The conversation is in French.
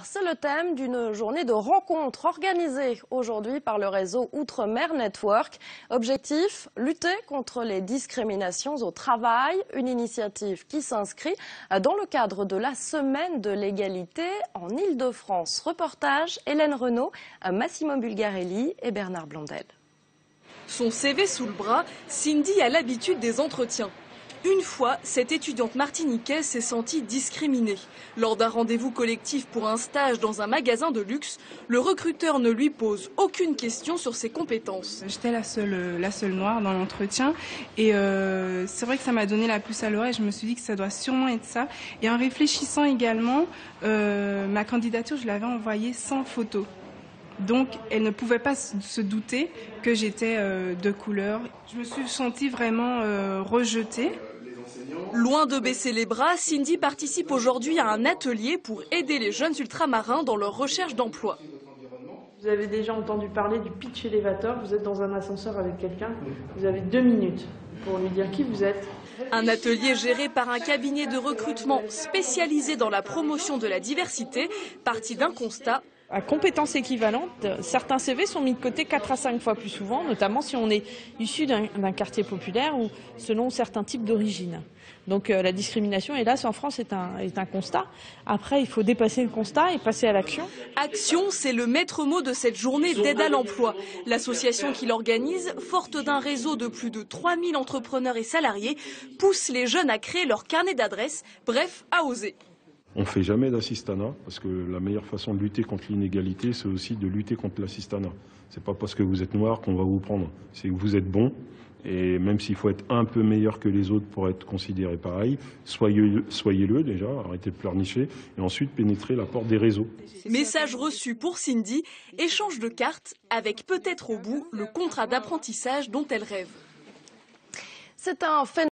C'est le thème d'une journée de rencontres organisée aujourd'hui par le réseau Outre-mer Network. Objectif, lutter contre les discriminations au travail, une initiative qui s'inscrit dans le cadre de la Semaine de l'égalité en Île-de-France. Reportage Hélène Renaud, Massimo Bulgarelli et Bernard Blondel. Son CV sous le bras, Cindy a l'habitude des entretiens. Une fois, cette étudiante martiniquaise s'est sentie discriminée. Lors d'un rendez-vous collectif pour un stage dans un magasin de luxe, le recruteur ne lui pose aucune question sur ses compétences. J'étais la seule noire dans l'entretien et c'est vrai que ça m'a donné la puce à l'oreille. Je me suis dit que ça doit sûrement être ça. Et en réfléchissant également, ma candidature, je l'avais envoyée sans photo. Donc, elle ne pouvait pas se douter que j'étais de couleur. Je me suis sentie vraiment rejetée. Loin de baisser les bras, Cindy participe aujourd'hui à un atelier pour aider les jeunes ultramarins dans leur recherche d'emploi. Vous avez déjà entendu parler du pitch elevator. Vous êtes dans un ascenseur avec quelqu'un, vous avez 2 minutes pour lui dire qui vous êtes. Un atelier géré par un cabinet de recrutement spécialisé dans la promotion de la diversité, parti d'un constat. À compétences équivalentes, certains CV sont mis de côté 4 à 5 fois plus souvent, notamment si on est issu d'un quartier populaire ou selon certains types d'origine. Donc la discrimination, hélas, en France est un constat. Après, il faut dépasser le constat et passer à l'action. Action, c'est le maître mot de cette journée d'aide à l'emploi. L'association qui l'organise, forte d'un réseau de plus de 3000 entrepreneurs et salariés, pousse les jeunes à créer leur carnet d'adresses, bref, à oser. On ne fait jamais d'assistanat, parce que la meilleure façon de lutter contre l'inégalité, c'est aussi de lutter contre l'assistanat. Ce n'est pas parce que vous êtes noir qu'on va vous prendre, c'est que vous êtes bon, et même s'il faut être un peu meilleur que les autres pour être considéré pareil, soyez-le déjà, arrêtez de pleurnicher, et ensuite pénétrez la porte des réseaux. Message reçu pour Cindy, échange de cartes avec peut-être au bout le contrat d'apprentissage dont elle rêve. C'est un phénomène